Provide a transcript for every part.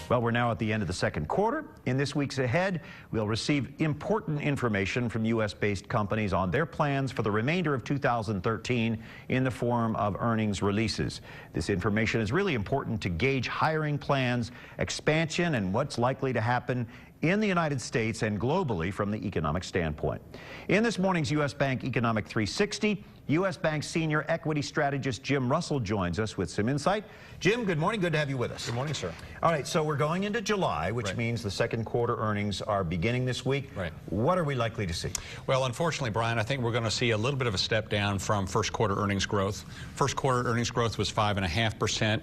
Well, we're now at the end of the second quarter. In this week's Ahead, we'll receive important information from U.S.-based companies on their plans for the remainder of 2013 in the form of earnings releases. This information is really important to gauge hiring plans, expansion, and what's likely to happen in the United States and globally from the economic standpoint. In this morning's U.S. Bank Economic 360, U.S. Bank senior equity strategist Jim Russell joins us with some insight. Jim, good morning. Good to have you with us. Good morning, sir. All right, so we're going into July, which means the second quarter earnings are beginning this week. Right. What are we likely to see? Well, unfortunately, Brian, I think we're going to see a little bit of a step down from first quarter earnings growth. First quarter earnings growth was 5.5%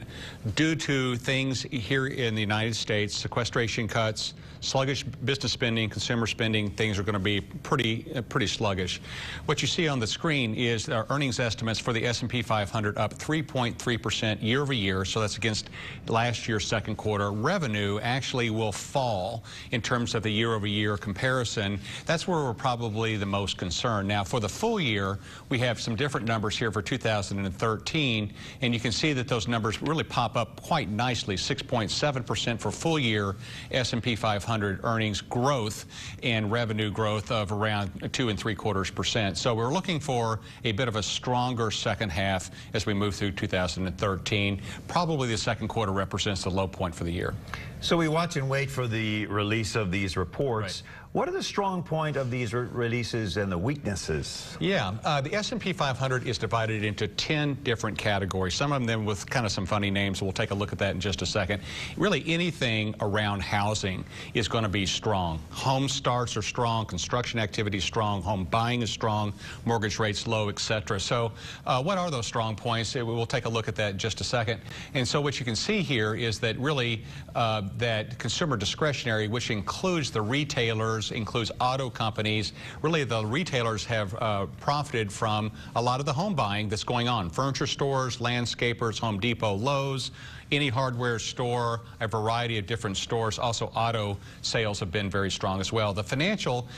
due to things here in the United States, sequestration cuts, sluggish business spending, consumer spending. Things are going to be pretty sluggish. What you see on the screen is our earnings estimates for the S&P 500 up 3.3% year over year. So that's against last year's second quarter. Revenue actually will fall in terms of the year over year comparison. That's where we're probably the most concerned. Now, for the full year, we have some different numbers here for 2013, and you can see that those numbers really pop up quite nicely. 6.7% for full year S&P 500 earnings growth and revenue growth of around 2.75%. So we're looking for a bit of a stronger second half as we move through 2013. Probably the second quarter represents the low point for the year. So we watch and wait for the release of these reports. Right. What are the strong point of these releases and the weaknesses? Yeah, the S&P 500 is divided into 10 different categories, some of them with kind of some funny names. We'll take a look at that in just a second. Really anything around housing is going to be strong. Home starts are strong, construction activity is strong, home buying is strong, mortgage rates low, etc. So what are those strong points? We'll take a look at that in just a second. And so what you can see here is that really that consumer discretionary, which includes the retailers, includes auto companies, really the retailers have profited from a lot of the home buying that's going on. Furniture stores, landscapers, Home Depot, Lowe's, any hardware store, a variety of different stores. Also, auto sales have been very strong as well. The financial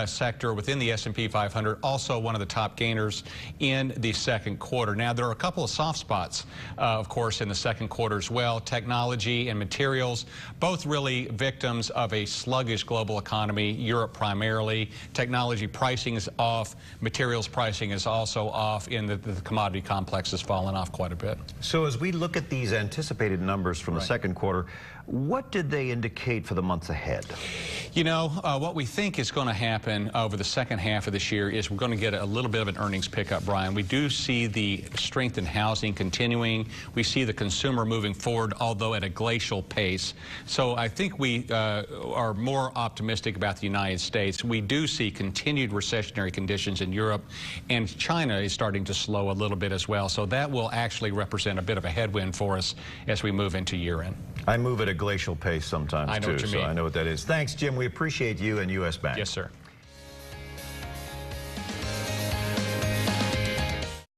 sector within the S&P 500, also one of the top gainers in the second quarter. Now, there are a couple of soft spots, of course, in the second quarter as well. Technology and materials, both really victims of a sluggish global economy, Europe primarily. Technology pricing is off. Materials pricing is also off, in the commodity complex has fallen off quite a bit. So as we look at these anticipated numbers from the second quarter, what did they indicate for the months ahead? You know, what we think is going to happen over the second half of this year is we're going to get a little bit of an earnings pickup, Brian. We do see the strength in housing continuing. We see the consumer moving forward, although at a glacial pace. So I think we are more optimistic about the United States. We do see continued recessionary conditions in Europe, and China is starting to slow a little bit as well. So that will actually represent a bit of a headwind for us as we move into year-end. I move at a glacial pace sometimes, I know too, what you mean. So I know what that is. Thanks, Jim. We appreciate you and U.S. Bank. Yes, sir.